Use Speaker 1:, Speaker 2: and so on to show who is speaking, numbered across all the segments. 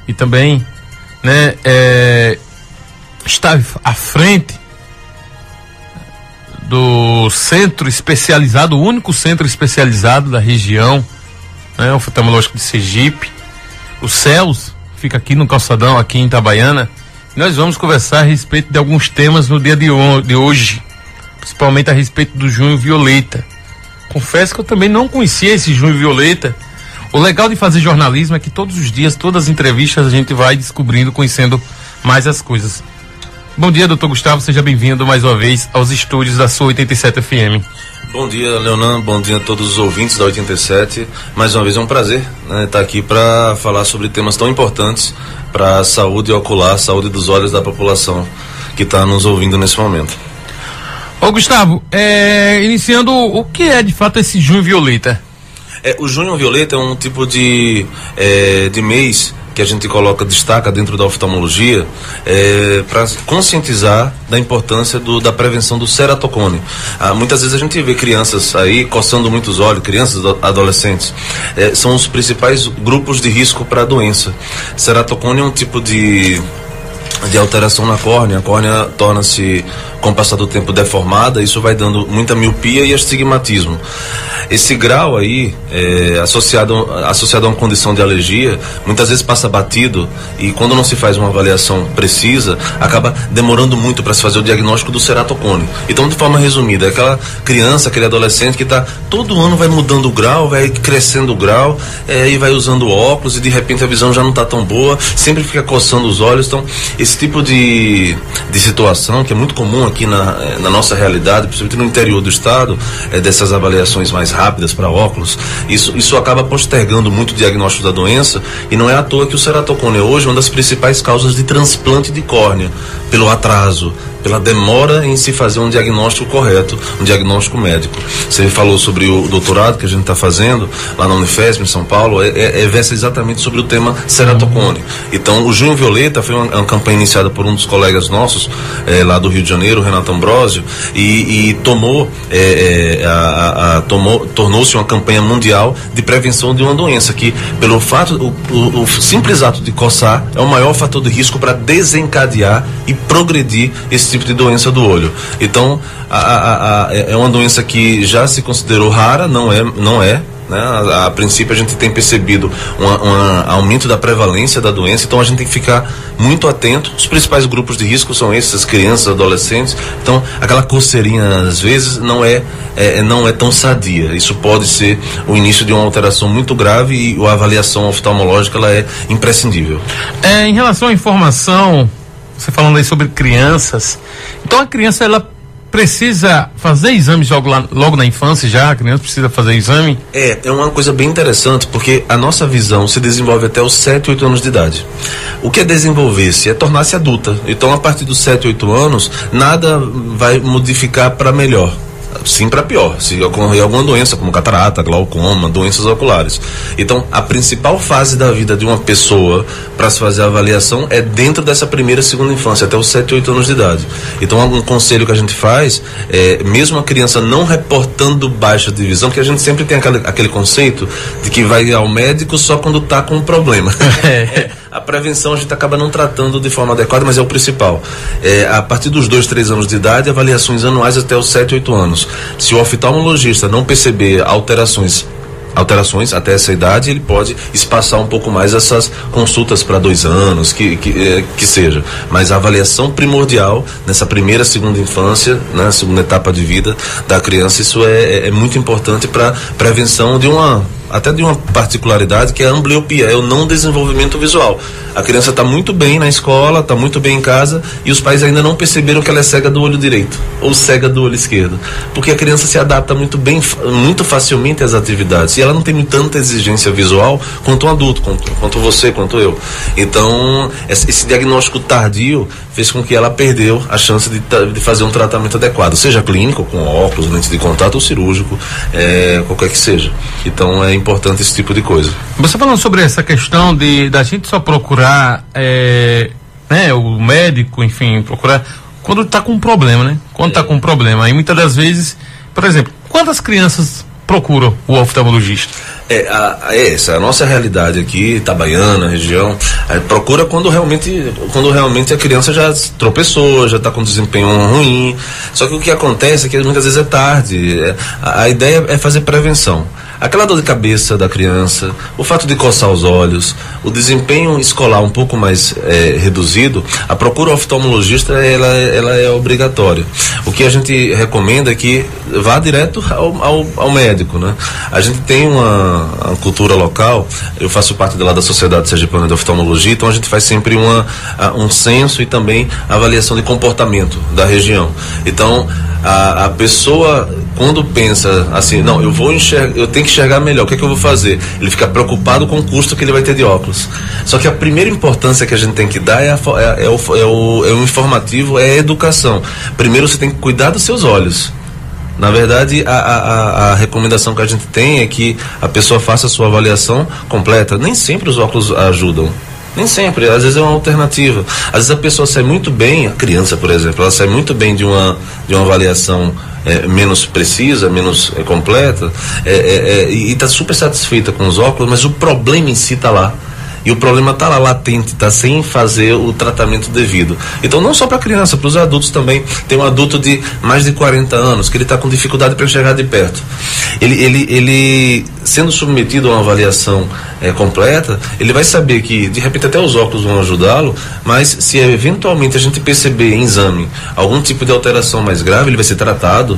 Speaker 1: e também, né, está à frente do centro especializado, o único centro especializado da região, né, o oftalmológico de Sergipe, o CELS, fica aqui no Calçadão, aqui em Itabaiana. E nós vamos conversar a respeito de alguns temas no dia de hoje, principalmente a respeito do Junho Violeta. Confesso que eu também não conhecia esse Junho Violeta. O legal de fazer jornalismo é que todos os dias, todas as entrevistas, a gente vai descobrindo, conhecendo mais as coisas. Bom dia, doutor Gustavo, seja bem-vindo mais uma vez aos estúdios da sua 87 FM.
Speaker 2: Bom dia, Leonan, bom dia a todos os ouvintes da 87. Mais uma vez é um prazer, né, estar aqui para falar sobre temas tão importantes para a saúde ocular, a saúde dos olhos da população que está nos ouvindo nesse momento.
Speaker 1: Ô Gustavo, iniciando, o que é de fato esse Junho Violeta?
Speaker 2: O Junho Violeta é um tipo de mês que a gente destaca dentro da oftalmologia, para conscientizar da importância da prevenção do ceratocone. Muitas vezes a gente vê crianças aí coçando muito os olhos, crianças, adolescentes, são os principais grupos de risco para a doença. Ceratocone é um tipo de alteração na córnea. A córnea torna-se, com o passar do tempo, deformada. Isso vai dando muita miopia e astigmatismo. Esse grau aí, associado a uma condição de alergia, muitas vezes passa batido, e quando não se faz uma avaliação precisa, acaba demorando muito para se fazer o diagnóstico do ceratocone. Então, de forma resumida, aquela criança, aquele adolescente que todo ano vai mudando o grau, vai crescendo o grau, e vai usando óculos, e de repente a visão já não está tão boa, sempre fica coçando os olhos. Então, esse tipo de situação, que é muito comum aqui na nossa realidade, principalmente no interior do estado, dessas avaliações mais rápidas para óculos, isso acaba postergando muito o diagnóstico da doença, e não é à toa que o ceratocone é hoje uma das principais causas de transplante de córnea, pelo atraso, pela demora em se fazer um diagnóstico correto, um diagnóstico médico. Você falou sobre o doutorado que a gente está fazendo lá na Unifesp, em São Paulo, versa exatamente sobre o tema ceratocone. Então, o Junho Violeta foi uma campanha iniciada por um dos colegas nossos, lá do Rio de Janeiro, o Renato Ambrosio, e tornou-se uma campanha mundial de prevenção de uma doença que, pelo fato, o simples ato de coçar é o maior fator de risco para desencadear e progredir esse tipo de doença do olho. Então, é uma doença que já se considerou rara, não é, né? A princípio a gente tem percebido um aumento da prevalência da doença, então a gente tem que ficar muito atento. Os principais grupos de risco são esses, as crianças, adolescentes. Então, aquela coceirinha às vezes não é tão sadia. Isso pode ser o início de uma alteração muito grave, e a avaliação oftalmológica ela é imprescindível.
Speaker 1: Em relação à informação, você falando aí sobre crianças, então a criança ela precisa fazer exames logo na infância já? A criança precisa fazer exame?
Speaker 2: É uma coisa bem interessante, porque a nossa visão se desenvolve até os 7, 8 anos de idade. O que é desenvolver-se? É tornar-se adulta. Então, a partir dos 7, 8 anos, nada vai modificar para melhor. Sim, para pior, se ocorrer alguma doença como catarata, glaucoma, doenças oculares. Então, a principal fase da vida de uma pessoa para se fazer a avaliação é dentro dessa primeira e segunda infância, até os 7, 8 anos de idade. Então, algum conselho que a gente faz mesmo a criança não reportando baixa de visão, porque a gente sempre tem aquele conceito de que vai ao médico só quando está com um problema. A prevenção a gente acaba não tratando de forma adequada, mas é o principal. A partir dos 2, 3 anos de idade, avaliações anuais até os 7, 8 anos. Se o oftalmologista não perceber alterações até essa idade, ele pode espaçar um pouco mais essas consultas para 2 anos, que seja. Mas a avaliação primordial nessa primeira, segunda infância, na segunda etapa de vida da criança, isso é muito importante para prevenção de uma particularidade, que é a ambbliopia, é o não desenvolvimento visual. A criança está muito bem na escola, está muito bem em casa, e os pais ainda não perceberam que ela é cega do olho direito ou cega do olho esquerdo, porque a criança se adapta muito facilmente às atividades, e ela não tem tanta exigência visual quanto um adulto, quanto você, quanto eu. Então, esse diagnóstico tardio fez com que ela perdeu a chance de fazer um tratamento adequado, seja clínico, com óculos, lente de contato, ou cirúrgico, qualquer que seja. Então, é importante esse tipo de coisa.
Speaker 1: Você falando sobre essa questão da gente só procurar o médico, enfim, procurar quando está com um problema, né? Quando está com um problema. Aí muitas das vezes, por exemplo, quantas crianças procuram o oftalmologista?
Speaker 2: Essa a nossa realidade aqui, Itabaiana, região, procura quando realmente a criança já tropeçou, já está com desempenho ruim. Só que o que acontece é que muitas vezes é tarde. A ideia é fazer prevenção. Aquela dor de cabeça da criança, o fato de coçar os olhos, o desempenho escolar um pouco mais reduzido, a procura ao oftalmologista ela é obrigatória. O que a gente recomenda é que vá direto ao médico, né? A gente tem uma cultura local, eu faço parte da Sociedade Sergipana de Oftalmologia, então a gente faz sempre um censo e também avaliação de comportamento da região. Então a pessoa, quando pensa assim, não, eu tenho que enxergar melhor, o que é que eu vou fazer? Ele fica preocupado com o custo que ele vai ter de óculos. Só que a primeira importância que a gente tem que dar é o informativo, é a educação. Primeiro você tem que cuidar dos seus olhos. Na verdade, a recomendação que a gente tem é que a pessoa faça a sua avaliação completa. Nem sempre os óculos ajudam. Nem sempre, às vezes é uma alternativa. Às vezes a pessoa sai muito bem, a criança, por exemplo, ela sai muito bem de uma avaliação menos precisa, menos completa, e está super satisfeita com os óculos, mas o problema em si está lá. E o problema está lá latente, está sem fazer o tratamento devido. Então, não só para a criança, para os adultos também. Tem um adulto de mais de 40 anos que ele está com dificuldade para enxergar de perto. Ele sendo submetido a uma avaliação completa, ele vai saber que de repente até os óculos vão ajudá-lo, mas se eventualmente a gente perceber em exame algum tipo de alteração mais grave, ele vai ser tratado.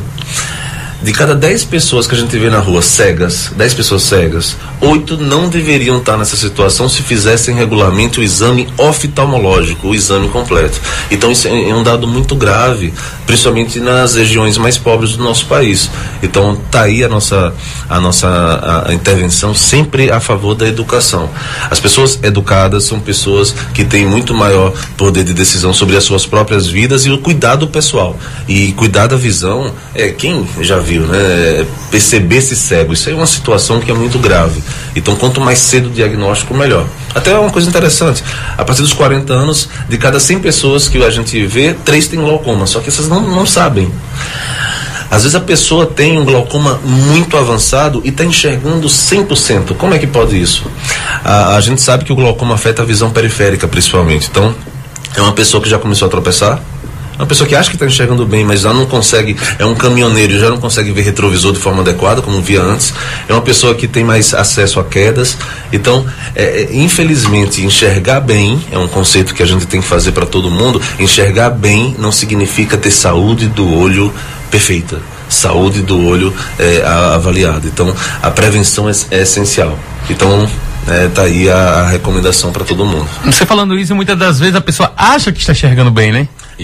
Speaker 2: De cada 10 pessoas que a gente vê na rua cegas, 10 pessoas cegas, 8 não deveriam estar nessa situação se fizessem regularmente o exame oftalmológico, o exame completo. Então isso é um dado muito grave, principalmente nas regiões mais pobres do nosso país. Então está aí a nossa intervenção sempre a favor da educação. As pessoas educadas são pessoas que têm muito maior poder de decisão sobre as suas próprias vidas e o cuidado pessoal. E cuidar da visão, quem já viu, né? Perceber-se cego, isso aí é uma situação que é muito grave. Então, quanto mais cedo o diagnóstico, melhor. Até uma coisa interessante, a partir dos 40 anos, de cada 100 pessoas que a gente vê, 3 têm glaucoma, só que essas não sabem. Às vezes a pessoa tem um glaucoma muito avançado e está enxergando 100%. Como é que pode isso? A gente sabe que o glaucoma afeta a visão periférica, principalmente. Então, é uma pessoa que já começou a tropeçar, é uma pessoa que acha que está enxergando bem, mas já não consegue, é um caminhoneiro, já não consegue ver retrovisor de forma adequada, como via antes. É uma pessoa que tem mais acesso a quedas. Então, infelizmente, enxergar bem é um conceito que a gente tem que fazer para todo mundo. Enxergar bem não significa ter saúde do olho perfeita. Saúde do olho avaliada. Então, a prevenção é essencial. Então, tá aí a recomendação para todo mundo.
Speaker 1: Você falando isso, muitas das vezes a pessoa acha que está enxergando bem, né?
Speaker 2: E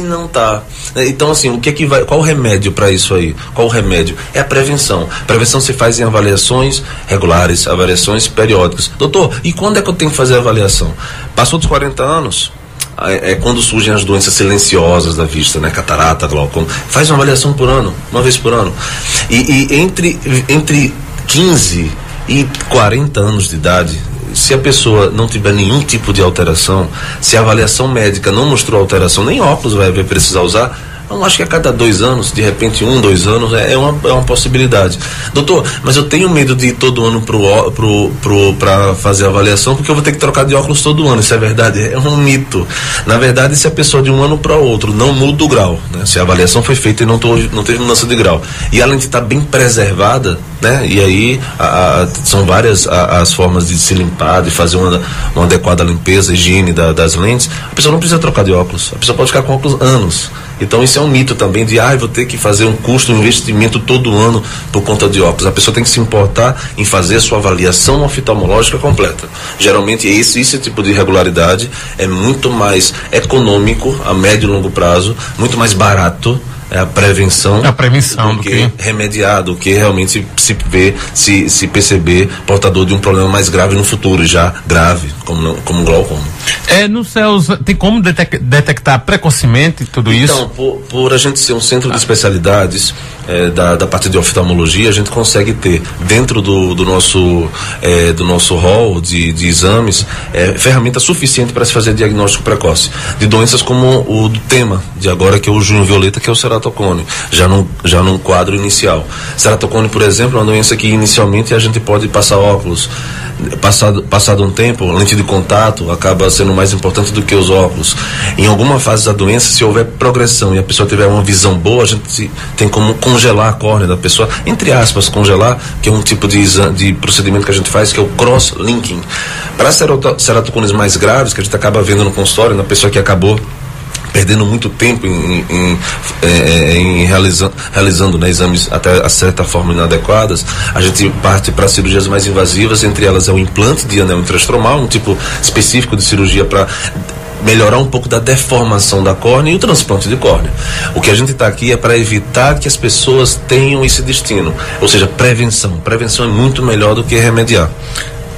Speaker 2: não tá. Então, assim, o que é que vai? Qual o remédio para isso aí? Qual o remédio? É a prevenção. Prevenção se faz em avaliações regulares, avaliações periódicas. Doutor, e quando é que eu tenho que fazer a avaliação? Passou dos 40 anos? É quando surgem as doenças silenciosas da vista, né? Catarata, glaucoma. Faz uma avaliação por ano, uma vez por ano. E entre 15 e 40 anos de idade, se a pessoa não tiver nenhum tipo de alteração, se a avaliação médica não mostrou alteração, nem óculos vai precisar usar, eu acho que a cada 2 anos, de repente 1, 2 anos, é uma possibilidade. Doutor, mas eu tenho medo de ir todo ano para fazer a avaliação, porque eu vou ter que trocar de óculos todo ano. Isso é verdade? É um mito. Na verdade, se a pessoa de um ano para outro não muda o grau, né? Se a avaliação foi feita e não teve mudança de grau, e a lente está bem preservada, né? E aí são várias as formas de se limpar, de fazer uma adequada limpeza, higiene das lentes. A pessoa não precisa trocar de óculos. A pessoa pode ficar com óculos anos. Então isso é um mito também de vou ter que fazer um investimento todo ano por conta de óculos. A pessoa tem que se importar em fazer a sua avaliação oftalmológica completa. Geralmente esse tipo de irregularidade é muito mais econômico a médio e longo prazo, muito mais barato. É a prevenção
Speaker 1: do
Speaker 2: que remediar, do que realmente se perceber portador de um problema mais grave no futuro, já grave, como glaucoma.
Speaker 1: No CELS, tem como detectar precocemente tudo isso?
Speaker 2: Então, por a gente ser um centro de especialidades, da parte de oftalmologia, a gente consegue ter dentro do nosso hall de exames ferramenta suficiente para se fazer diagnóstico precoce de doenças como o do tema de agora, que é o junho violeta, que é o ceratocone, já num quadro inicial. Ceratocone, por exemplo, é uma doença que inicialmente a gente pode passar óculos. Passado um tempo, lente de contato acaba sendo mais importante do que os óculos. Em alguma fase da doença, se houver progressão e a pessoa tiver uma visão boa, a gente tem como congelar a córnea da pessoa, entre aspas, congelar, que é um tipo de procedimento que a gente faz, que é o cross-linking. Para ceratocones mais graves, que a gente acaba vendo no consultório, na pessoa que acabou perdendo muito tempo em realizando né, exames até a certa forma inadequadas, a gente parte para cirurgias mais invasivas, entre elas é o implante de anel intrastromal, um tipo específico de cirurgia para melhorar um pouco da deformação da córnea, e o transplante de córnea. O que a gente está aqui é para evitar que as pessoas tenham esse destino, ou seja, prevenção. Prevenção é muito melhor do que remediar.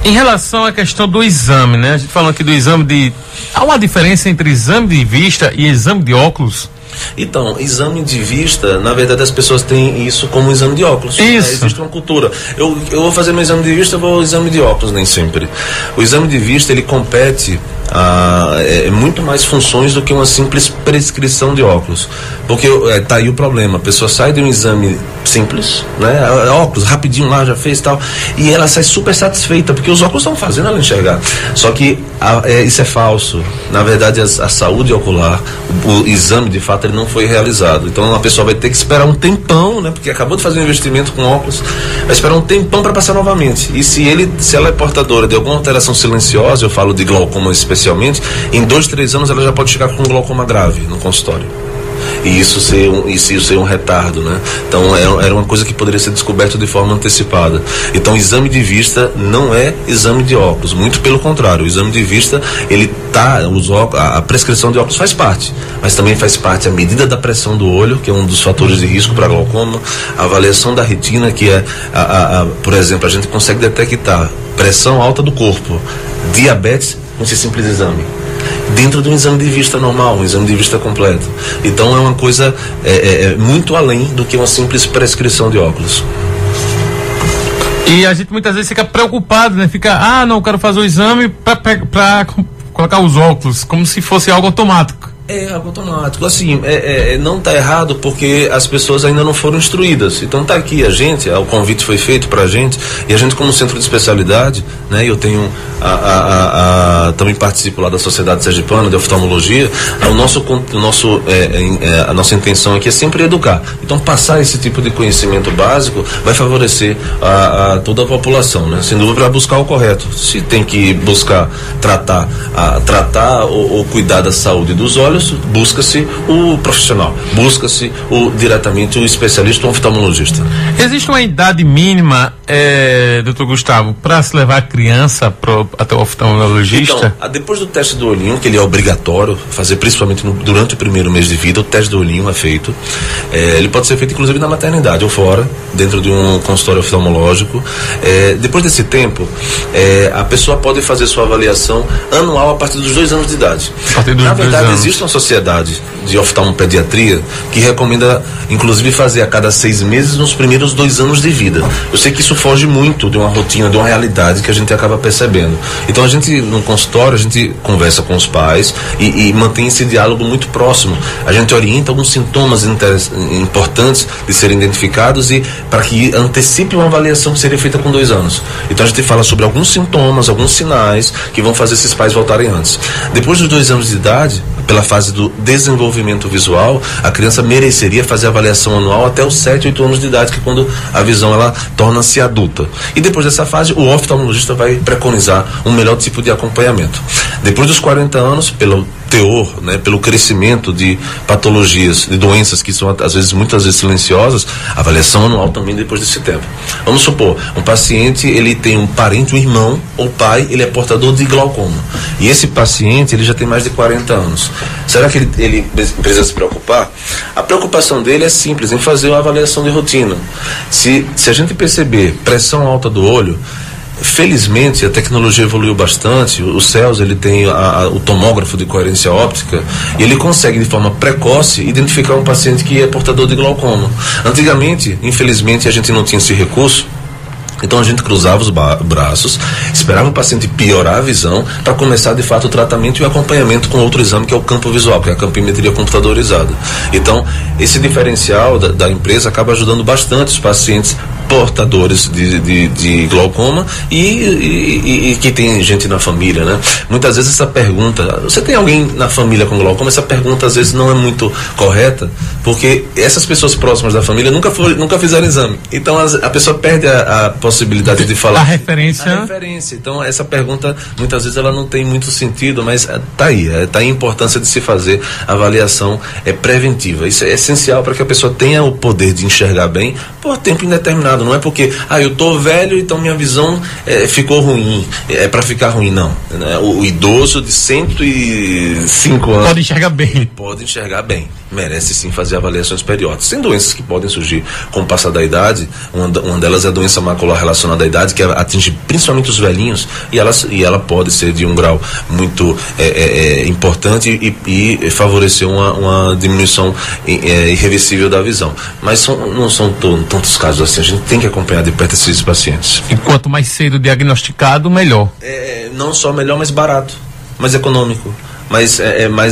Speaker 1: Em relação à questão do exame, né? A gente falando aqui do exame de... Há uma diferença entre exame de vista e exame de óculos?
Speaker 2: Então, exame de vista, na verdade as pessoas têm isso como exame de óculos.
Speaker 1: Isso.
Speaker 2: Existe uma cultura. Eu vou fazer meu exame de vista, eu vou ao exame de óculos, nem sempre. O exame de vista, ele compete muito mais funções do que uma simples prescrição de óculos. Porque tá aí o problema, a pessoa sai de um exame simples, né? Óculos, rapidinho lá, já fez tal, e ela sai super satisfeita, porque os óculos estão fazendo ela enxergar. Só que isso é falso. Na verdade, a saúde ocular, o exame de fato, ele não foi realizado. Então a pessoa vai ter que esperar um tempão, né? Porque acabou de fazer um investimento com óculos, vai esperar um tempão para passar novamente. E se ela é portadora de alguma alteração silenciosa, eu falo de glaucoma especialmente, em 2-3 anos ela já pode chegar com um glaucoma grave no consultório. E isso ser um retardo, né? Então era uma coisa que poderia ser descoberta de forma antecipada. Então exame de vista não é exame de óculos, muito pelo contrário. O exame de vista, a prescrição de óculos faz parte, mas também faz parte a medida da pressão do olho, que é um dos fatores de risco para glaucoma, a avaliação da retina, que é por exemplo, a gente consegue detectar pressão alta do corpo, diabetes com esse simples exame, dentro de um exame de vista normal, um exame de vista completo. Então é uma coisa muito além do que uma simples prescrição de óculos.
Speaker 1: E a gente muitas vezes fica preocupado, né? Fica, não, quero fazer o exame para colocar os óculos, como se fosse algo automático.
Speaker 2: É algo automático, assim, não está errado porque as pessoas ainda não foram instruídas. Então está aqui o convite foi feito para a gente, e a gente como centro de especialidade, né, eu tenho também participo lá da Sociedade Sergipana de Oftalmologia. A nossa intenção aqui é sempre educar. Então passar esse tipo de conhecimento básico vai favorecer a toda a população, né? Sem dúvida, para buscar o correto. Se tem que buscar tratar ou cuidar da saúde dos olhos, busca-se o profissional, busca-se diretamente o especialista, o oftalmologista.
Speaker 1: Existe uma idade mínima, doutor Gustavo, para se levar a criança até o oftalmologista?
Speaker 2: Então, depois do teste do olhinho, que ele é obrigatório fazer, principalmente durante o primeiro mês de vida, o teste do olhinho é feito. Ele pode ser feito inclusive na maternidade ou fora, dentro de um consultório oftalmológico. Depois desse tempo, a pessoa pode fazer sua avaliação anual a partir dos 2 anos de idade. Na verdade, existe uma sociedade de oftalmopediatria que recomenda, inclusive, fazer a cada 6 meses nos primeiros 2 anos de vida. Eu sei que isso foge muito de uma rotina, de uma realidade que a gente acaba percebendo. Então a gente, no consultório, a gente conversa com os pais e mantém esse diálogo muito próximo. A gente orienta alguns sintomas importantes de serem identificados e para que antecipe uma avaliação que seria feita com 2 anos. Então a gente fala sobre alguns sintomas, alguns sinais que vão fazer esses pais voltarem antes. Depois dos 2 anos de idade, pela fase do desenvolvimento visual, a criança mereceria fazer a avaliação anual até os 7-8 anos de idade, que é quando a visão ela torna-se adulta. E depois dessa fase, o oftalmologista vai preconizar um melhor tipo de acompanhamento. Depois dos 40 anos, pelo teor, né, pelo crescimento de patologias, de doenças que são muitas vezes silenciosas, a avaliação anual também depois desse tempo. Vamos supor, um paciente, ele tem um parente, um irmão ou pai, ele é portador de glaucoma. E esse paciente, ele já tem mais de 40 anos. Será que ele precisa se preocupar? A preocupação dele é simples, em fazer uma avaliação de rotina. Se a gente perceber pressão alta do olho, Felizmente a tecnologia evoluiu bastante. O CELS, ele tem o tomógrafo de coerência óptica e ele consegue de forma precoce identificar um paciente que é portador de glaucoma. Antigamente, infelizmente, a gente não tinha esse recurso. Então a gente cruzava os braços, esperava o paciente piorar a visão para começar de fato o tratamento e o acompanhamento com outro exame, que é o campo visual, que é a campimetria computadorizada. Então esse diferencial da empresa acaba ajudando bastante os pacientes portadores de glaucoma e que tem gente na família, né? Muitas vezes essa pergunta, você tem alguém na família com glaucoma? Essa pergunta às vezes não é muito correta, porque essas pessoas próximas da família nunca fizeram exame. Então a pessoa perde a possibilidade de falar.
Speaker 1: A referência.
Speaker 2: Então essa pergunta muitas vezes ela não tem muito sentido, mas tá aí a importância de se fazer avaliação preventiva. Isso é essencial para que a pessoa tenha o poder de enxergar bem por tempo indeterminado. Não é porque eu tô velho, então minha visão ficou ruim, é para ficar ruim, não, né? O idoso de 105 anos pode enxergar bem, merece sim fazer avaliações periódicas. Tem doenças que podem surgir com o passar da idade, uma delas é a doença macular relacionada à idade, que atinge principalmente os velhinhos, e ela pode ser de um grau muito importante e favorecer uma diminuição irreversível da visão, mas não são tantos casos assim. A gente tem que acompanhar de perto esses pacientes.
Speaker 1: E quanto mais cedo diagnosticado, melhor.
Speaker 2: Não só melhor, mas barato, mais econômico, mais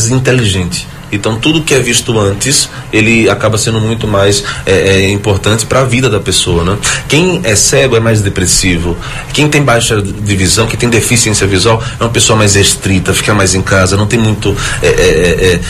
Speaker 2: inteligente. Então tudo que é visto antes, ele acaba sendo muito mais importante para a vida da pessoa, né? Quem é cego é mais depressivo, quem tem baixa de visão, quem tem deficiência visual é uma pessoa mais restrita, fica mais em casa, não tem muito é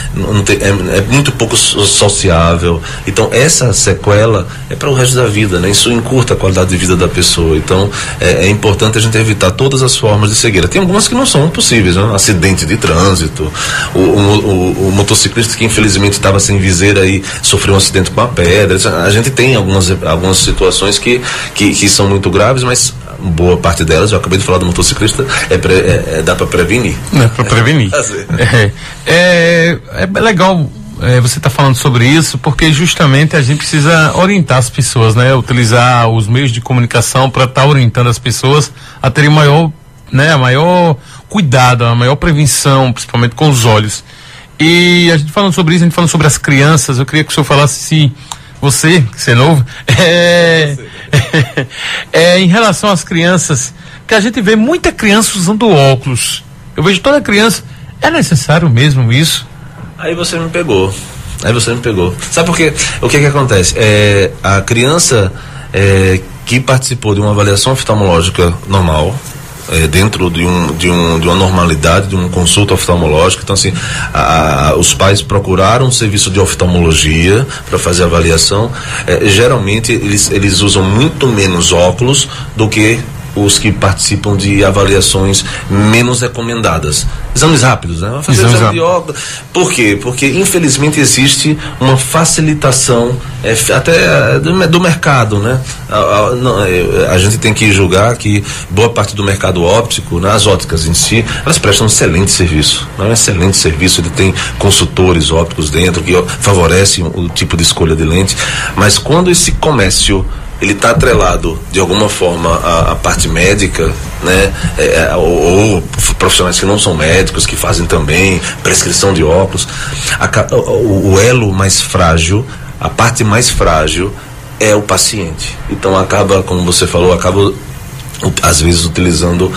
Speaker 2: muito pouco sociável. Então essa sequela é para o resto da vida, né? Isso encurta a qualidade de vida da pessoa. Então é importante a gente evitar todas as formas de cegueira. Tem algumas que não são possíveis, né? Acidente de trânsito, o motociclista que infelizmente estava sem viseira e sofreu um acidente com uma pedra. A gente tem algumas situações que são muito graves, mas boa parte delas, eu acabei de falar do motociclista, dá para prevenir.
Speaker 1: Para prevenir. É legal você está falando sobre isso, porque justamente a gente precisa orientar as pessoas, né? Utilizar os meios de comunicação para estar orientando as pessoas a terem maior cuidado, a maior prevenção, principalmente com os olhos. E a gente falando sobre isso, a gente falando sobre as crianças, eu queria que o senhor falasse se você, que é novo, em relação às crianças, que a gente vê muita criança usando óculos. Eu vejo toda criança, é necessário mesmo isso?
Speaker 2: Aí você me pegou. Sabe por quê? O que acontece? A criança que participou de uma avaliação oftalmológica normal, dentro de uma normalidade, de uma consulta oftalmológica. Então assim, os pais procuraram um serviço de oftalmologia para fazer a avaliação. Geralmente eles usam muito menos óculos do que os que participam de avaliações menos recomendadas. Exames rápidos, né? Fazer exame de óculos. Por quê? Porque infelizmente existe uma facilitação até do mercado, né? A gente tem que julgar que boa parte do mercado óptico, né, as ópticas em si, elas prestam um excelente serviço. Um excelente serviço, ele tem consultores ópticos dentro que favorecem o tipo de escolha de lente, mas quando esse comércio ele está atrelado de alguma forma à parte médica, né? Ou profissionais que não são médicos, que fazem também prescrição de óculos, o elo mais frágil, a parte mais frágil é o paciente. Então acaba, como você falou, às vezes utilizando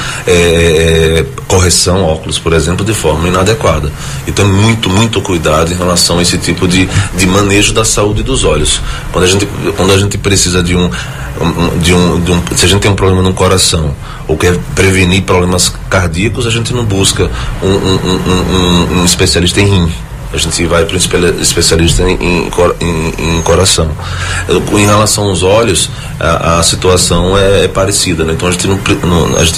Speaker 2: correção, óculos, por exemplo, de forma inadequada. Então muito cuidado em relação a esse tipo de manejo da saúde dos olhos. Quando a gente precisa se a gente tem um problema no coração ou quer prevenir problemas cardíacos, a gente não busca um especialista em rim. A gente vai para um especialista em coração. Em relação aos olhos, a situação é parecida, né? Então a gente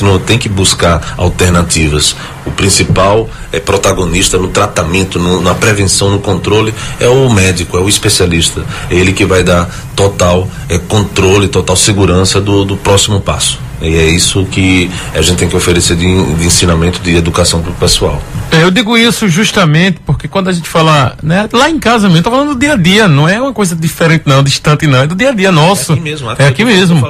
Speaker 2: não tem que buscar alternativas. O principal protagonista no tratamento, na prevenção, no controle, é o médico, é o especialista. É ele que vai dar total controle, total segurança do próximo passo. E é isso que a gente tem que oferecer de ensinamento, de educação para o pessoal.
Speaker 1: Eu digo isso justamente porque quando a gente fala, né, lá em casa mesmo, tô falando do dia a dia, não é uma coisa diferente não, distante não, é do dia a dia nosso.
Speaker 2: É aqui mesmo.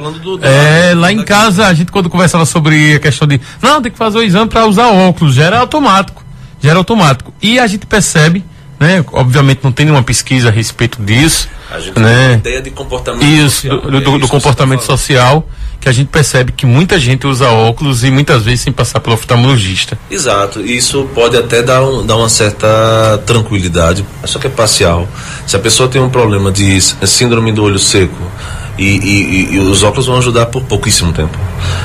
Speaker 1: Lá em casa a gente quando conversava sobre a questão de, não, tem que fazer o exame para usar óculos, já era automático. E a gente percebe, né, obviamente não tem nenhuma pesquisa a respeito disso.
Speaker 2: A gente tem uma ideia de comportamento social.
Speaker 1: Do comportamento social, que a gente percebe que muita gente usa óculos e muitas vezes sem passar pelo oftalmologista.
Speaker 2: Exato, isso pode até dar uma certa tranquilidade, só que é parcial. Se a pessoa tem um problema de síndrome do olho seco, e os óculos vão ajudar por pouquíssimo tempo.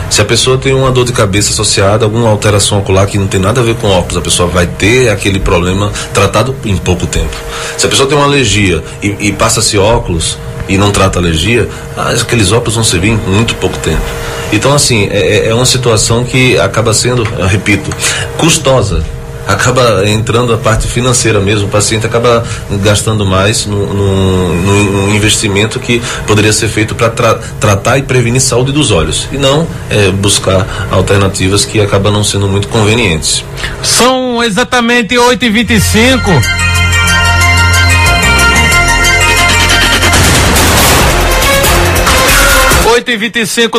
Speaker 2: Se a pessoa tem uma dor de cabeça associada a alguma alteração ocular que não tem nada a ver com óculos, a pessoa vai ter aquele problema tratado em pouco tempo. Se a pessoa tem uma alergia e passa-se óculos e não trata a alergia, aqueles óculos vão servir em muito pouco tempo. Então, assim, é uma situação que acaba sendo, eu repito, custosa. Acaba entrando a parte financeira mesmo, o paciente acaba gastando mais no investimento que poderia ser feito para tratar e prevenir saúde dos olhos, e não buscar alternativas que acabam não sendo muito convenientes.
Speaker 1: São exatamente 8h25.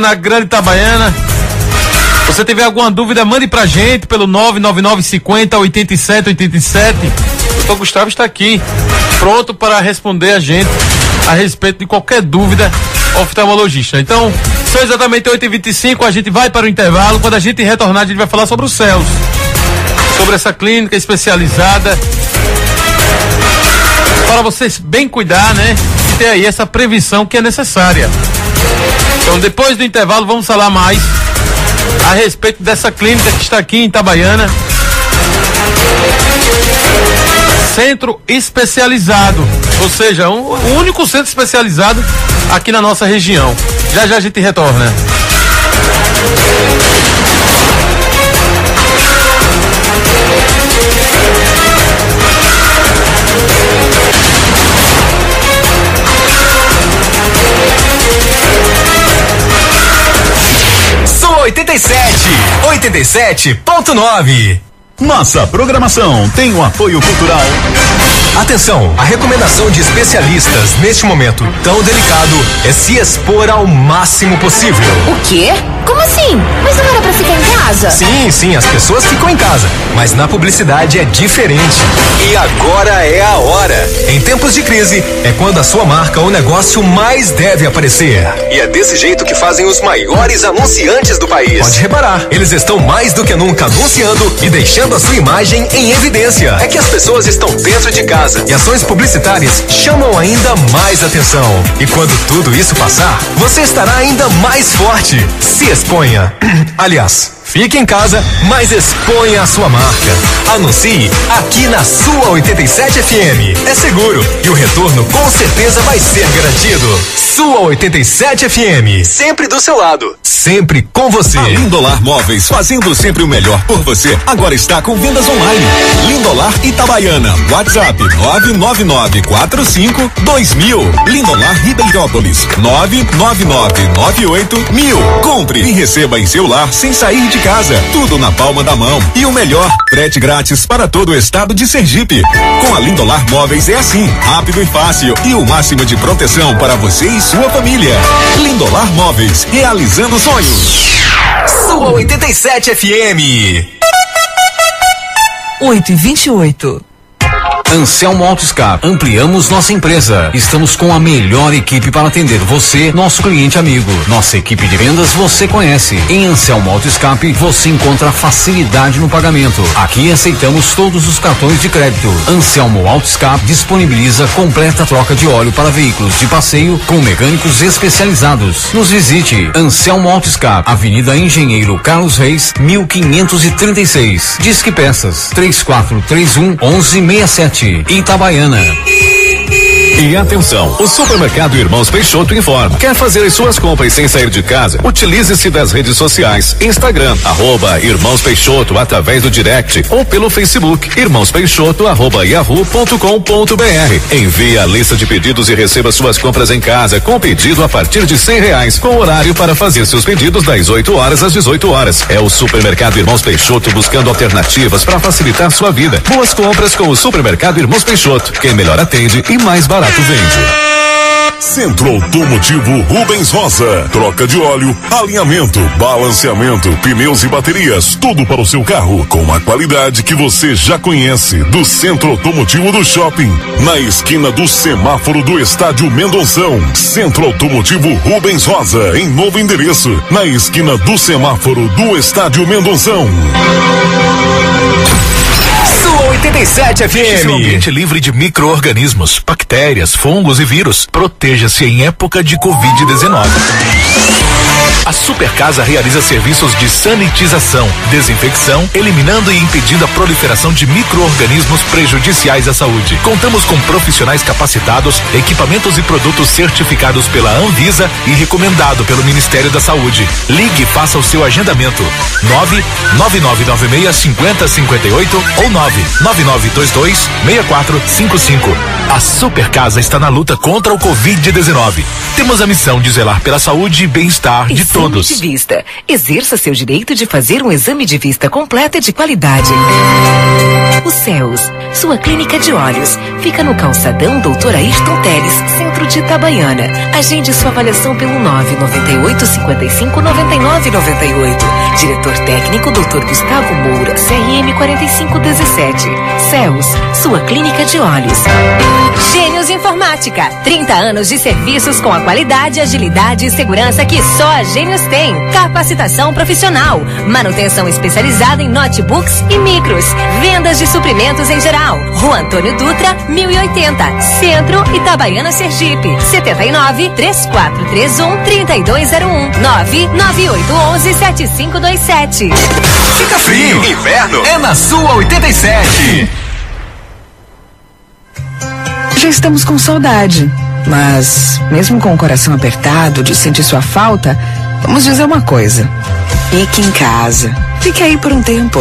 Speaker 1: Na Grande Itabaiana. Se você tiver alguma dúvida, mande pra gente pelo 99950-8787. O Dr. Gustavo está aqui, pronto para responder a gente a respeito de qualquer dúvida oftalmologista. Então, são exatamente 8h25, a gente vai para o intervalo. Quando a gente retornar, a gente vai falar sobre o CELS, sobre essa clínica especializada, para vocês bem cuidar, né? E ter aí essa prevenção que é necessária. Então, depois do intervalo, vamos falar mais a respeito dessa clínica que está aqui em Itabaiana. Centro especializado, ou seja, o único centro especializado aqui na nossa região. Já a gente retorna.
Speaker 3: Sua 87.9. Nossa programação tem o apoio cultural. Atenção, a recomendação de especialistas neste momento tão delicado é se expor ao máximo possível.
Speaker 4: O quê? Como assim? Mas não era pra ficar em casa?
Speaker 3: Sim, as pessoas ficam em casa, mas na publicidade é diferente. E agora é a hora. Em tempos de crise, é quando a sua marca ou negócio mais deve aparecer. E é desse jeito que fazem os maiores anunciantes do país. Pode reparar, eles estão mais do que nunca anunciando e deixando a sua imagem em evidência. É que as pessoas estão dentro de casa e ações publicitárias chamam ainda mais atenção. E quando tudo isso passar, você estará ainda mais forte. Se exponha. Aliás, fique em casa, mas exponha a sua marca. Anuncie aqui na sua 87 FM. É seguro e o retorno com certeza vai ser garantido. Sua 87 FM. Sempre do seu lado. Sempre com você.
Speaker 5: A Lindolar Móveis, fazendo sempre o melhor por você, agora está com vendas online. Lindolar Itabaiana. WhatsApp 999452000. Lindolar Ribeirópolis 999981000. Compre e receba em seu lar sem sair de casa. Tudo na palma da mão. E o melhor, frete grátis para todo o estado de Sergipe. Com a Lindolar Móveis é assim, rápido e fácil. E o máximo de proteção para você e sua família. Lindolar Móveis, realizando sonhos.
Speaker 3: Sua 87 FM.
Speaker 6: 8h28.
Speaker 7: Anselmo Autoscar, ampliamos nossa empresa. Estamos com a melhor equipe para atender você, nosso cliente amigo. Nossa equipe de vendas você conhece. Em Anselmo Autoscar você encontra facilidade no pagamento. Aqui aceitamos todos os cartões de crédito. Anselmo Autoscar disponibiliza completa troca de óleo para veículos de passeio com mecânicos especializados. Nos visite. Anselmo Autoscar, Avenida Engenheiro Carlos Reis, 1536. Disque Peças 3431 1167. Itabaiana.
Speaker 3: E atenção, o Supermercado Irmãos Peixoto informa. Quer fazer as suas compras sem sair de casa? Utilize-se das redes sociais, Instagram, @Irmãos Peixoto, através do direct ou pelo Facebook, Irmãos Peixoto, @yahoo.com.br. Envie a lista de pedidos e receba suas compras em casa com pedido a partir de R$100, com horário para fazer seus pedidos das 8 horas às 18 horas. É o Supermercado Irmãos Peixoto buscando alternativas para facilitar sua vida. Boas compras com o Supermercado Irmãos Peixoto. Quem melhor atende e mais barato vende.
Speaker 5: Centro Automotivo Rubens Rosa. Troca de óleo, alinhamento, balanceamento, pneus e baterias. Tudo para o seu carro com a qualidade que você já conhece do Centro Automotivo do Shopping. Na esquina do semáforo do Estádio Mendonção. Centro Automotivo Rubens Rosa, em novo endereço. Na esquina do semáforo do Estádio Mendonção.
Speaker 3: Sua 87 FM.
Speaker 6: Um ambiente livre de micro-organismos, bactérias, fungos e vírus. Proteja-se em época de Covid-19. A Supercasa realiza serviços de sanitização, desinfecção, eliminando e impedindo a proliferação de micro-organismos prejudiciais à saúde. Contamos com profissionais capacitados, equipamentos e produtos certificados pela Anvisa e recomendado pelo Ministério da Saúde. Ligue e faça o seu agendamento. 99926-5058 ou 99922-6455. A Supercasa está na luta contra o Covid-19. Temos a missão de zelar pela saúde e bem-estar de todos.
Speaker 8: Exame de vista. Exerça seu direito de fazer um exame de vista completo e de qualidade. O Céus, sua clínica de olhos, fica no calçadão Dr. Ayrton Teles, centro de Itabaiana. Agende sua avaliação pelo 998-55-9998. Diretor técnico Dr. Gustavo Moura, CRM 4517. Céus, sua clínica de olhos.
Speaker 9: Gênios Informática, 30 anos de serviços com a qualidade, agilidade e segurança que só a Gênios tem. Capacitação profissional, manutenção especializada em notebooks e micros, vendas de suprimentos em geral. Rua Antônio Dutra, 1080, Centro, Itabaiana, Sergipe. 79-3431-3201. 99811-7527.
Speaker 3: Fica frio. Inverno é na sua 87.
Speaker 10: Já estamos com saudade, mas mesmo com o coração apertado de sentir sua falta, vamos dizer uma coisa: fique em casa, fique aí por um tempo.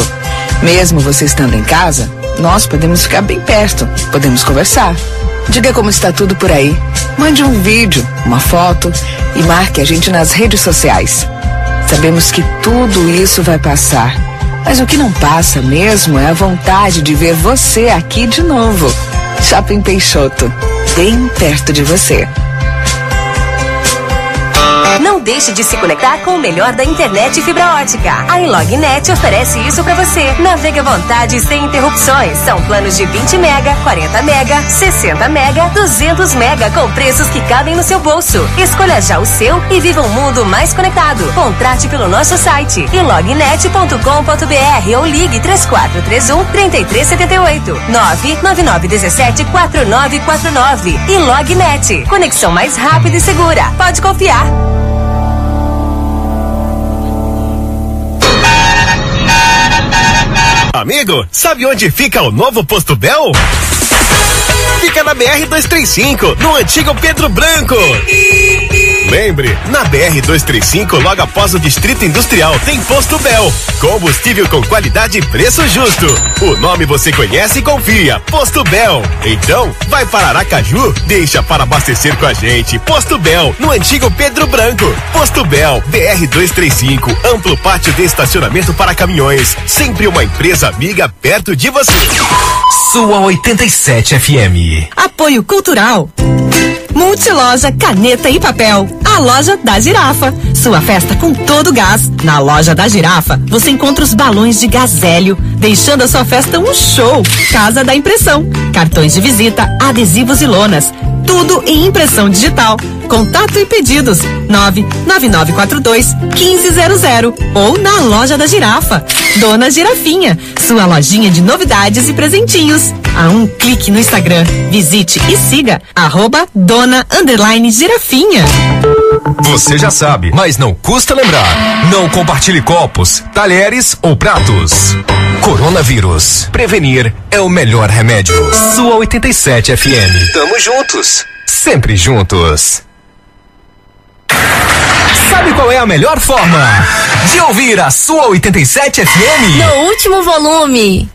Speaker 10: Mesmo você estando em casa, nós podemos ficar bem perto, podemos conversar. Diga como está tudo por aí, mande um vídeo, uma foto e marque a gente nas redes sociais. Sabemos que tudo isso vai passar, mas o que não passa mesmo é a vontade de ver você aqui de novo. Shopping Peixoto, bem perto de você.
Speaker 9: Não deixe de se conectar com o melhor da internet e fibra ótica. A Inlognet oferece isso pra você. Navegue à vontade sem interrupções. São planos de 20 mega, 40 mega, 60 mega, 200 mega com preços que cabem no seu bolso. Escolha já o seu e viva um mundo mais conectado. Contrate pelo nosso site inlognet.com.br ou ligue 3431-3378 99917-4949. Inlognet. Conexão mais rápida e segura. Pode confiar.
Speaker 11: Amigo, sabe onde fica o novo Posto Bel? Fica na BR-235, no antigo Pedro Branco. Lembre, na BR-235, logo após o Distrito Industrial, tem Posto Bel. Combustível com qualidade e preço justo. O nome você conhece e confia, Posto Bel. Então, vai para Aracaju? Deixa para abastecer com a gente. Posto Bel, no antigo Pedro Branco. Posto Bel, BR-235, amplo pátio de estacionamento para caminhões. Sempre uma empresa amiga perto de você.
Speaker 3: Sua 87 FM.
Speaker 12: Apoio Cultural. Multiloja Caneta e Papel. A loja da Girafa. Sua festa com todo gás. Na loja da Girafa, você encontra os balões de gás hélio, deixando a sua festa um show. Casa da Impressão. Cartões de visita, adesivos e lonas. Tudo em impressão digital. Contato e pedidos 99942-1500 ou na loja da Girafa. Dona Girafinha, sua lojinha de novidades e presentinhos. A um clique no Instagram. Visite e siga @Dona_Girafinha.
Speaker 3: Você já sabe, mas não custa lembrar. Não compartilhe copos, talheres ou pratos. Coronavírus. Prevenir é o melhor remédio. Sua 87 FM. Tamo juntos. Sempre juntos. Sabe qual é a melhor forma de ouvir a sua 87 FM?
Speaker 4: No último volume.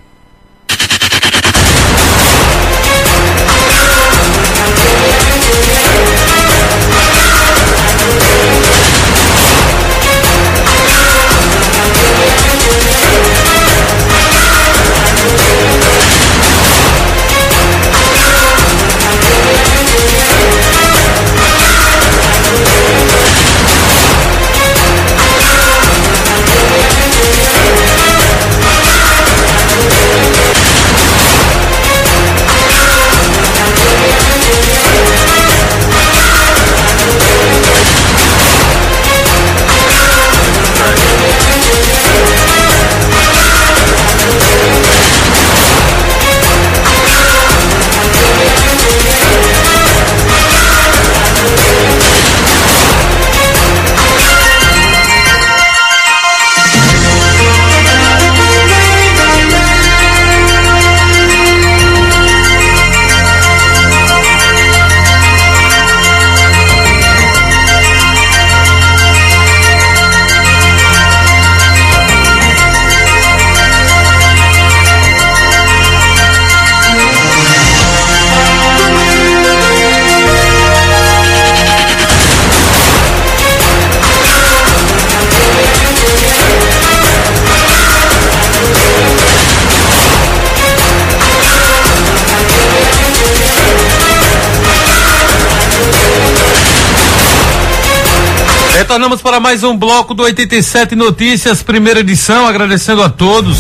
Speaker 1: Retornamos para mais um bloco do 87 Notícias, primeira edição, agradecendo a todos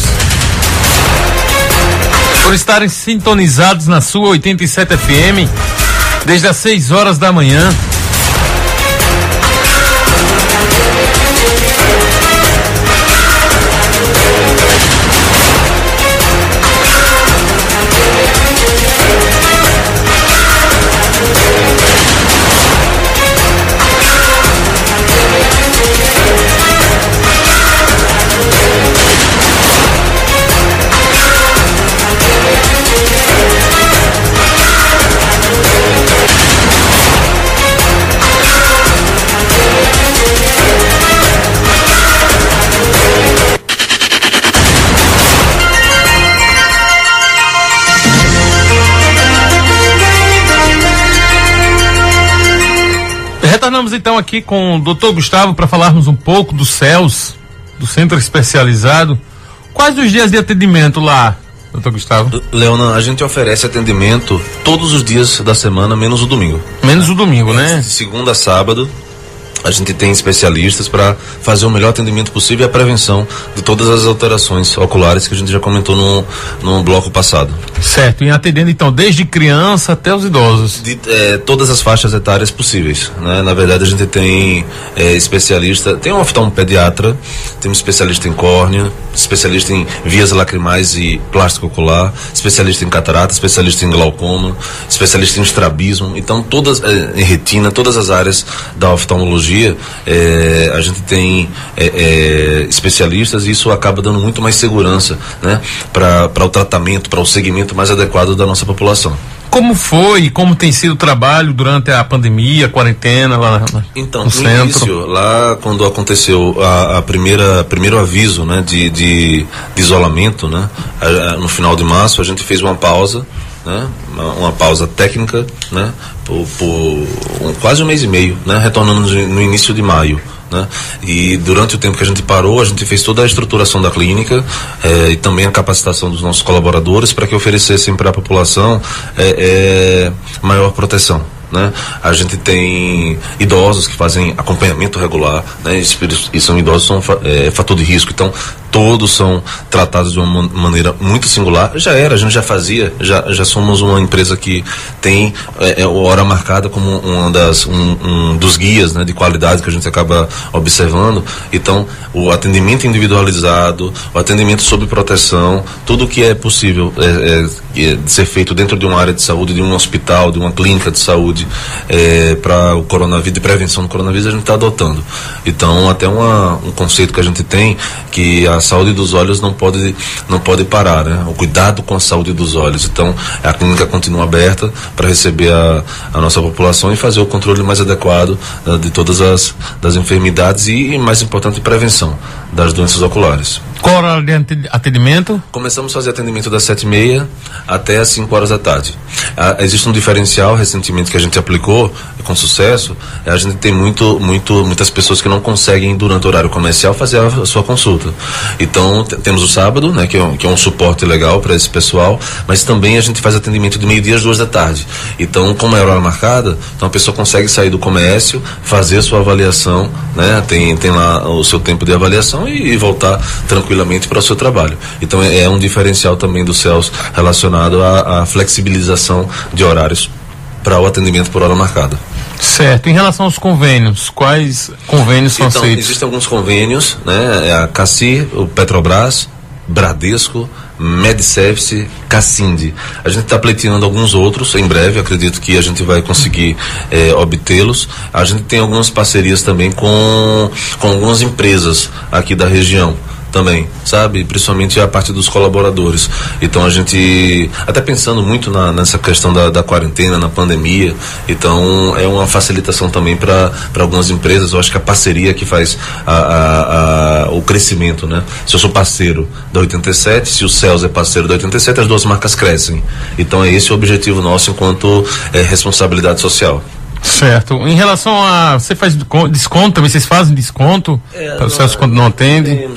Speaker 1: por estarem sintonizados na sua 87 FM desde as 6 horas da manhã. Retornamos então aqui com o Dr. Gustavo para falarmos um pouco do CELS, do Centro Especializado. Quais os dias de atendimento lá, Dr. Gustavo?
Speaker 2: Leona, a gente oferece atendimento todos os dias da semana, menos o domingo.
Speaker 1: Menos o domingo, né?
Speaker 2: De segunda a sábado. A gente tem especialistas para fazer o melhor atendimento possível e a prevenção de todas as alterações oculares que a gente já comentou no bloco passado.
Speaker 1: Certo, e atendendo então desde criança até os idosos.
Speaker 2: De todas as faixas etárias possíveis, né? Na verdade a gente tem especialista, tem um oftalmopediatra, tem um especialista em córnea, especialista em vias lacrimais e plástico ocular, especialista em catarata, especialista em glaucoma, especialista em estrabismo, então todas, em retina, todas as áreas da oftalmologia, a gente tem especialistas e isso acaba dando muito mais segurança, né, para o tratamento, para o segmento mais adequado da nossa população.
Speaker 1: Como foi e como tem sido o trabalho durante a pandemia, a quarentena lá
Speaker 2: então,
Speaker 1: no centro?
Speaker 2: Início, lá quando aconteceu primeiro aviso, né, de isolamento, né, no final de março, a gente fez uma pausa, né, uma pausa técnica, né, por quase um mês e meio, né, retornando no início de maio. Né? E durante o tempo que a gente parou, a gente fez toda a estruturação da clínica e também a capacitação dos nossos colaboradores para que oferecessem para a população maior proteção. Né? A gente tem idosos que fazem acompanhamento regular, né? E são idosos, são fator de risco, então todos são tratados de uma maneira muito singular. A gente já fazia, já somos uma empresa que tem hora marcada como um dos guias, né, de qualidade que a gente acaba observando. Então, o atendimento individualizado, o atendimento sob proteção, tudo que é possível de ser feito dentro de uma área de saúde, de um hospital, de uma clínica de saúde, para o coronavírus, de prevenção do coronavírus, a gente está adotando. Então, até um conceito que a gente tem, que a saúde dos olhos não pode parar, né? O cuidado com a saúde dos olhos. Então, a clínica continua aberta para receber a nossa população e fazer o controle mais adequado de todas das enfermidades e, mais importante, prevenção das doenças oculares.
Speaker 1: Qual hora de atendimento?
Speaker 2: Começamos a fazer atendimento das 7h30 até as 5 horas da tarde. Existe um diferencial recentemente que a gente aplicou com sucesso. A gente tem muitas pessoas que não conseguem, durante o horário comercial, fazer a sua consulta. Então, temos o sábado, né, que é um suporte legal para esse pessoal, mas também a gente faz atendimento de meio-dia às 2 da tarde. Então, como é hora marcada, então a pessoa consegue sair do comércio, fazer a sua avaliação, né, tem lá o seu tempo de avaliação e voltar tranquilamente para o seu trabalho. Então, é um diferencial também do CELS relacionado à flexibilização de horários para o atendimento por hora marcada.
Speaker 1: Certo. Em relação aos convênios, quais convênios são aceitos?
Speaker 2: Existem alguns convênios, né? A CACI, o Petrobras, Bradesco, MedService, Cassindi. A gente está pleiteando alguns outros, em breve, acredito que a gente vai conseguir obtê-los. A gente tem algumas parcerias também com algumas empresas aqui da região também, sabe? Principalmente a parte dos colaboradores. Então a gente, até pensando muito nessa questão da quarentena, na pandemia, então é uma facilitação também para algumas empresas. Eu acho que a parceria que faz o crescimento, né? Se eu sou parceiro da 87, se o CELS é parceiro da 87, as duas marcas crescem. Então é esse o objetivo nosso enquanto responsabilidade social.
Speaker 1: Certo. Em relação a... Você faz desconto também? Vocês fazem desconto? Para o CELS quando não atende?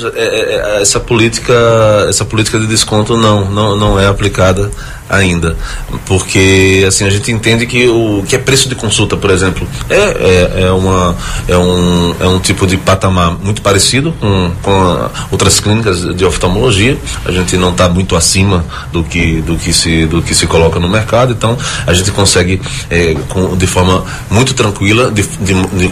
Speaker 2: Essa política de desconto não é aplicada ainda, porque assim a gente entende que o que é preço de consulta, por exemplo, é um tipo de patamar muito parecido com outras clínicas de oftalmologia. A gente não está muito acima do que se coloca no mercado, então a gente consegue de forma muito tranquila,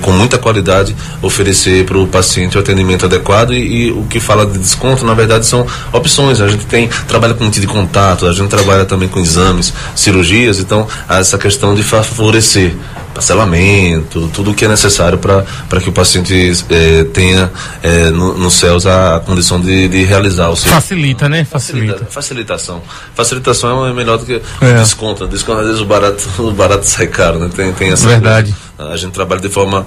Speaker 2: com muita qualidade, oferecer para o paciente o atendimento adequado e o que fala de desconto, na verdade, são opções. A gente trabalha com lente de contato, a gente trabalha também com exames, cirurgias, então há essa questão de favorecer parcelamento, tudo o que é necessário para que o paciente tenha no CELS a condição de realizar o seu...
Speaker 1: Facilita, né?
Speaker 2: Facilitação é melhor do que desconto. Desconto, às vezes o barato sai caro, né? Tem essa
Speaker 1: verdade.
Speaker 2: A gente trabalha de forma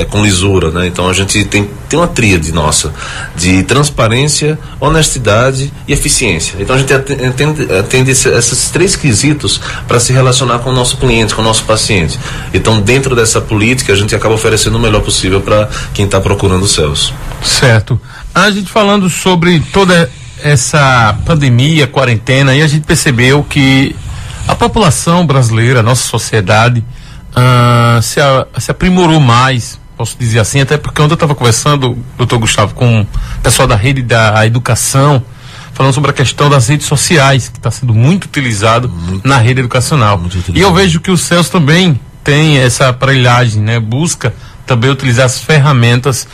Speaker 2: com lisura, né? Então a gente tem uma tríade nossa de transparência, honestidade e eficiência. Então a gente atende esses três quesitos para se relacionar com o nosso cliente, com o nosso paciente. Então, dentro dessa política, a gente acaba oferecendo o melhor possível para quem está procurando o CELS.
Speaker 1: Certo. A gente falando sobre toda essa pandemia, quarentena, e a gente percebeu que a população brasileira, a nossa sociedade, se aprimorou mais, posso dizer assim, até porque ontem eu estava conversando, doutor Gustavo, com o pessoal da rede da educação, falando sobre a questão das redes sociais, que está sendo muito utilizado na rede educacional. E eu vejo que o CELS também tem essa aparelhagem, né? Busca também utilizar as ferramentas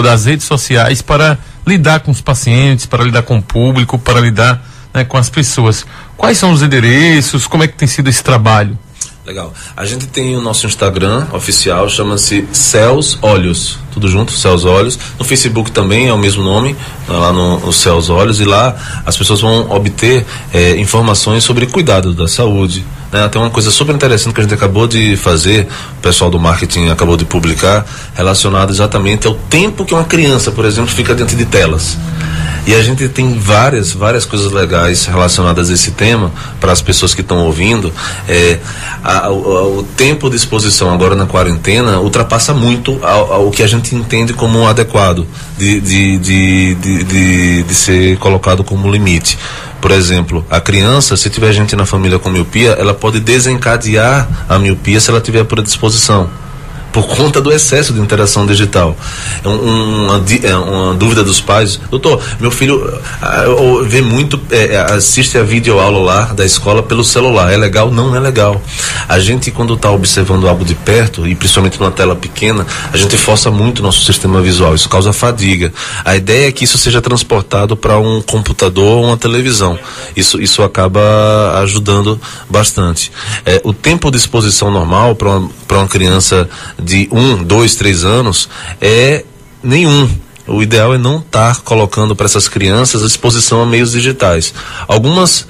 Speaker 1: das redes sociais para lidar com os pacientes, para lidar com o público, para lidar, né, com as pessoas. Quais são os endereços? Como é que tem sido esse trabalho?
Speaker 2: Legal. A gente tem o nosso Instagram oficial, chama-se CELS Olhos, tudo junto, CELS Olhos. No Facebook também é o mesmo nome, lá no CELS Olhos, e lá as pessoas vão obter informações sobre cuidado da saúde, né? Tem uma coisa super interessante que a gente acabou de fazer, o pessoal do marketing acabou de publicar, relacionado exatamente ao tempo que uma criança, por exemplo, fica dentro de telas. E a gente tem várias coisas legais relacionadas a esse tema para as pessoas que estão ouvindo. O tempo de exposição agora na quarentena ultrapassa muito o que a gente entende como adequado de ser colocado como limite. Por exemplo, a criança, se tiver gente na família com miopia, ela pode desencadear a miopia se ela tiver predisposição. por conta do excesso de interação digital. Uma dúvida dos pais: doutor, meu filho vê muito, assiste a videoaula lá da escola pelo celular, é legal? Não é legal. A gente, quando está observando algo de perto, e principalmente numa tela pequena, a gente força muito o nosso sistema visual, isso causa fadiga. A ideia é que isso seja transportado para um computador ou uma televisão. Isso acaba ajudando bastante. O tempo de exposição normal para uma criança de 1, 2, 3 anos é nenhum. O ideal é não estar colocando para essas crianças a exposição a meios digitais. Algumas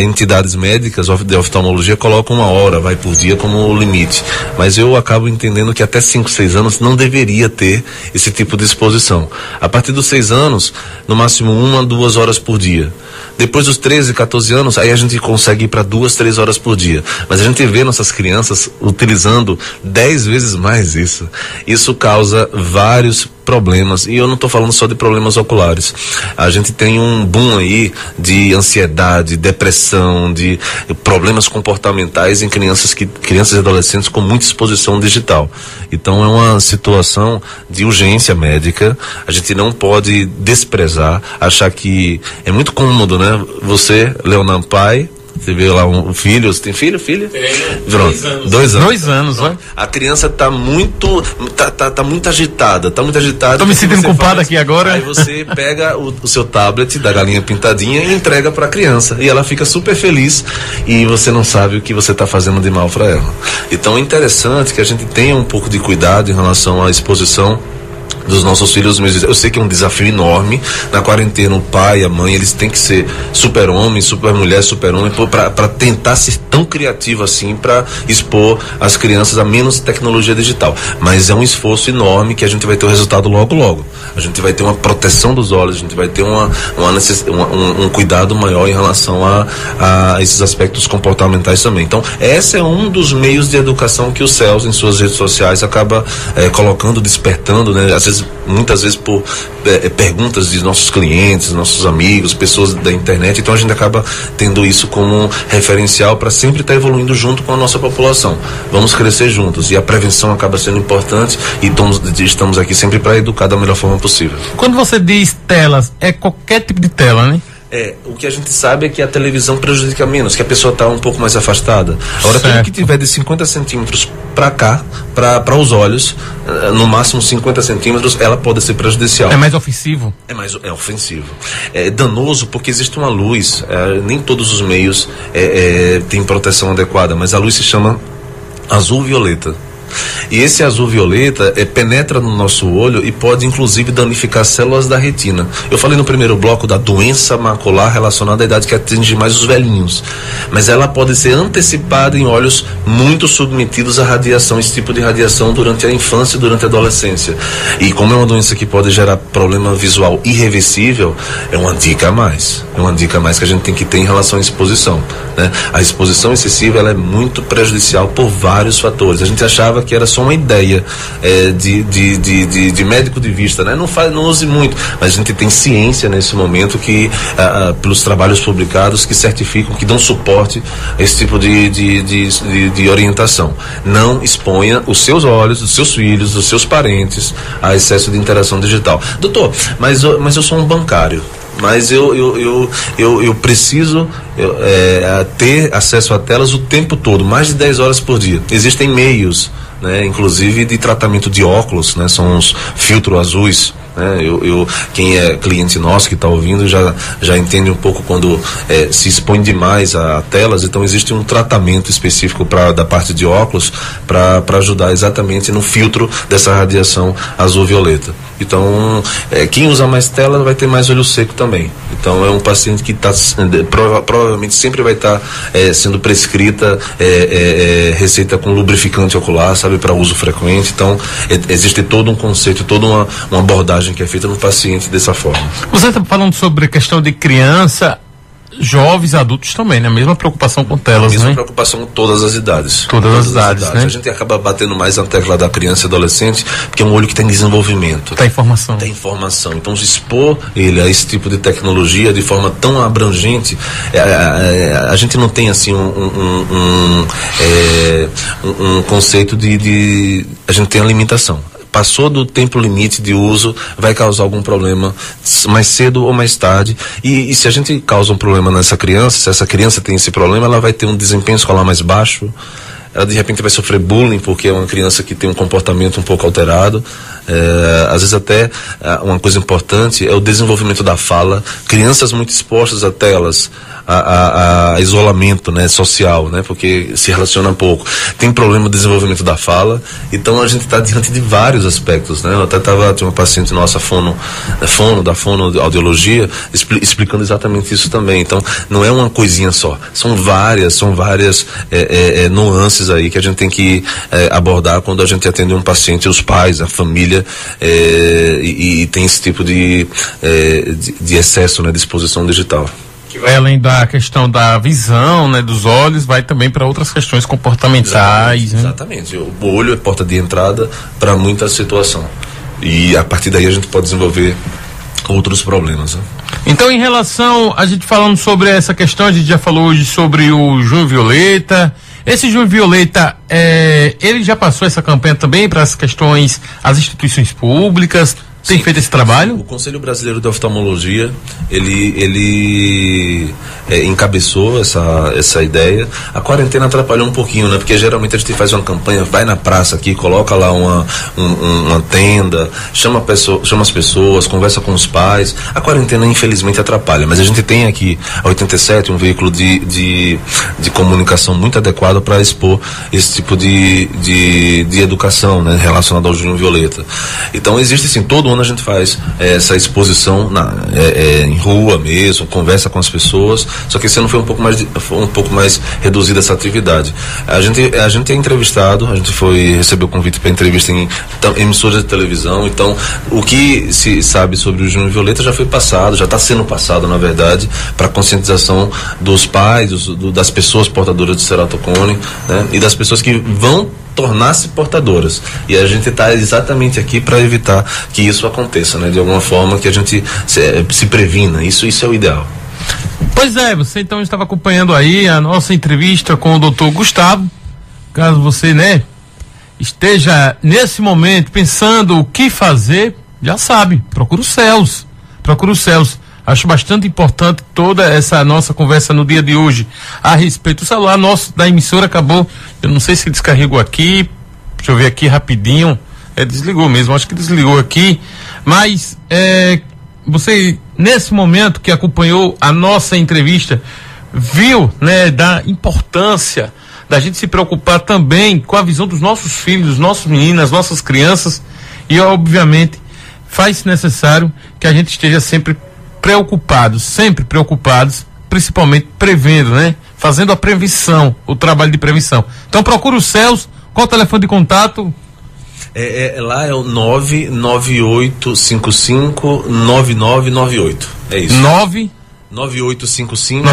Speaker 2: entidades médicas de oftalmologia colocam 1 hora, vai por dia como limite, mas eu acabo entendendo que até 5, 6 anos não deveria ter esse tipo de exposição. A partir dos 6 anos, no máximo 1 a 2 horas por dia. Depois dos 13, 14 anos, aí a gente consegue ir para 2, 3 horas por dia. Mas a gente vê nossas crianças utilizando 10 vezes mais isso. Isso causa vários problemas, e eu não estou falando só de problemas oculares. A gente tem um boom aí de ansiedade, depressão, de problemas comportamentais em crianças e adolescentes com muita exposição digital. Então é uma situação de urgência médica. A gente não pode desprezar, achar que é muito cômodo, né? Você, Leonardo, pai, você vê lá um filho, você tem filho, filha?
Speaker 1: Tenho.
Speaker 2: Pronto. 2 anos. 2 anos, né? A criança tá muito agitada, Tô
Speaker 1: me sentindo culpado aqui agora.
Speaker 2: Aí você pega o seu tablet da galinha pintadinha e entrega pra criança, e ela fica super feliz, e você não sabe o que você tá fazendo de mal pra ela. Então é interessante que a gente tenha um pouco de cuidado em relação à exposição dos nossos filhos. Eu sei que é um desafio enorme. Na quarentena, o pai e a mãe, eles têm que ser super-homem, super-mulher, super-homem, para tentar ser tão criativo assim, para expor as crianças a menos tecnologia digital. Mas é um esforço enorme que a gente vai ter o resultado logo, logo. A gente vai ter uma proteção dos olhos, a gente vai ter um cuidado maior em relação a esses aspectos comportamentais também. Então, esse é um dos meios de educação que o CELS, em suas redes sociais, acaba colocando, despertando, né? Muitas vezes por perguntas de nossos clientes, nossos amigos, pessoas da internet. Então a gente acaba tendo isso como referencial para sempre estar evoluindo junto com a nossa população. Vamos crescer juntos, e a prevenção acaba sendo importante, e estamos aqui sempre para educar da melhor forma possível.
Speaker 1: Quando você diz telas, é qualquer tipo de tela, né?
Speaker 2: O que a gente sabe é que a televisão prejudica menos, que a pessoa está um pouco mais afastada. Agora, tudo que tiver de 50 centímetros para cá, para os olhos, no máximo 50 centímetros, ela pode ser prejudicial.
Speaker 1: É mais ofensivo?
Speaker 2: É ofensivo. É danoso porque existe uma luz, nem todos os meios têm proteção adequada, mas a luz se chama azul-violeta. E esse azul-violeta penetra no nosso olho e pode inclusive danificar células da retina. Eu falei no primeiro bloco da doença macular relacionada à idade, que atinge mais os velhinhos, mas ela pode ser antecipada em olhos muito submetidos à radiação, esse tipo de radiação durante a infância e durante a adolescência. E como é uma doença que pode gerar problema visual irreversível, é uma dica a mais. É uma dica a mais que a gente tem que ter em relação à exposição, né? A exposição excessiva, ela é muito prejudicial por vários fatores. A gente achava que era só uma ideia de médico de vista, né? Não use muito, mas a gente tem ciência nesse momento que pelos trabalhos publicados que certificam, que dão suporte a esse tipo de orientação. Não exponha os seus olhos, os seus filhos, os seus parentes a excesso de interação digital. Doutor, mas eu sou um bancário, mas eu preciso ter acesso a telas o tempo todo, mais de 10 horas por dia. Existem meios, né, inclusive de tratamento de óculos, né, são os filtros azuis, né? Quem é cliente nosso que está ouvindo já entende um pouco quando se expõe demais a telas. Então existe um tratamento específico da parte de óculos para ajudar exatamente no filtro dessa radiação azul-violeta. Então quem usa mais tela vai ter mais olho seco também. Então é um paciente que provavelmente sempre vai estar sendo prescrita receita com lubrificante ocular, sabe, para uso frequente. Então existe todo um conceito, toda uma abordagem que é feita no paciente dessa forma.
Speaker 1: Você está falando sobre a questão de criança. jovens, adultos também, né? A mesma preocupação com telas,
Speaker 2: mesma
Speaker 1: né?
Speaker 2: preocupação com todas as idades.
Speaker 1: Todas as idades, né?
Speaker 2: A gente acaba batendo mais na tecla da criança e adolescente, porque é um olho que tem desenvolvimento.
Speaker 1: Tem informação.
Speaker 2: Tem informação. Então, expor ele a esse tipo de tecnologia de forma tão abrangente, a gente não tem assim um conceito de a gente tem a limitação. Passou do tempo limite de uso, vai causar algum problema mais cedo ou mais tarde. E se a gente causa um problema nessa criança, se essa criança tem esse problema, ela vai ter um desempenho escolar mais baixo, ela de repente vai sofrer bullying, porque é uma criança que tem um comportamento um pouco alterado. Às vezes até uma coisa importante é o desenvolvimento da fala. Crianças muito expostas a telas, a isolamento, né, social, né, porque se relaciona pouco, tem problema no desenvolvimento da fala. Então a gente está diante de vários aspectos, né? Eu até tinha uma paciente nossa da fonoaudiologia explicando exatamente isso também. Então não é uma coisinha só, são várias nuances aí que a gente tem que abordar quando a gente atende um paciente, os pais, a família, e tem esse tipo de excesso, né, de exposição digital.
Speaker 1: Que vai além da questão da visão, né, dos olhos, vai também para outras questões comportamentais.
Speaker 2: Exatamente. O olho é porta de entrada para muita situação. E a partir daí a gente pode desenvolver outros problemas, né?
Speaker 1: Então, em relação, a gente falando sobre essa questão, a gente já falou hoje sobre o Junho Violeta. Esse Junho Violeta, ele já passou essa campanha também para as questões, as instituições públicas? Tem feito esse trabalho?
Speaker 2: O Conselho Brasileiro de Oftalmologia, ele encabeçou essa ideia. A quarentena atrapalhou um pouquinho, né? Porque geralmente a gente faz uma campanha, vai na praça aqui, coloca lá uma tenda, chama as pessoas, conversa com os pais. A quarentena infelizmente atrapalha, mas a gente tem aqui a 87 um veículo de comunicação muito adequado para expor esse tipo de educação, né, relacionada ao Junho Violeta. Então existe assim, todo ano a gente faz essa exposição em rua mesmo, conversa com as pessoas, só que esse ano foi um pouco mais reduzida essa atividade. A gente é entrevistado, a gente recebeu o convite para entrevista em emissoras de televisão. Então o que se sabe sobre o Junho Violeta já foi passado, já está sendo passado, na verdade, para conscientização dos pais, das pessoas portadoras de ceratocone, né, e das pessoas que vão tornar-se portadoras. E a gente está exatamente aqui para evitar que isso aconteça, né? De alguma forma que a gente se previna. Isso é o ideal.
Speaker 1: Pois é, você então estava acompanhando aí a nossa entrevista com o Dr. Gustavo. Caso você, né, esteja nesse momento pensando o que fazer, já sabe, procura o CELS. Acho bastante importante toda essa nossa conversa no dia de hoje a respeito. O celular nosso da emissora acabou, eu não sei se descarregou aqui, deixa eu ver aqui rapidinho, desligou mesmo, acho que desligou aqui, mas você, nesse momento que acompanhou a nossa entrevista, viu, né, da importância da gente se preocupar também com a visão dos nossos filhos, dos nossos meninos, nossas crianças, e obviamente faz necessário que a gente esteja sempre preocupados, principalmente prevendo, né? Fazendo a prevenção, o trabalho de prevenção. Então procura o CELS, qual o telefone de contato?
Speaker 2: Lá é o 998559998. É isso. 9855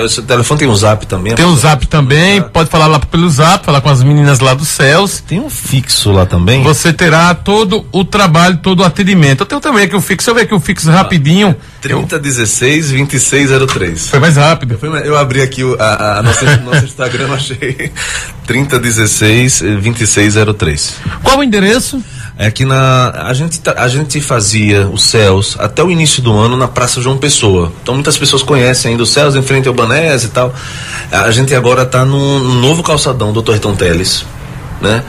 Speaker 2: Esse telefone tem um zap também.
Speaker 1: Tem um zap também, pode falar lá pelo zap, falar com as meninas lá do CELS.
Speaker 2: Tem um fixo lá também.
Speaker 1: Você terá todo o trabalho, todo o atendimento. Eu tenho também aqui o fixo, eu ver aqui o fixo rapidinho.
Speaker 2: 3016-2603.
Speaker 1: Foi mais rápido.
Speaker 2: Eu abri aqui nosso Instagram, achei 3016-2603.
Speaker 1: Qual o endereço?
Speaker 2: É que a gente fazia o CELS até o início do ano na Praça João Pessoa. Então muitas pessoas conhecem ainda o CELS em frente ao Banés e tal. A gente agora está no novo calçadão Dr. Ayrton Teles, né?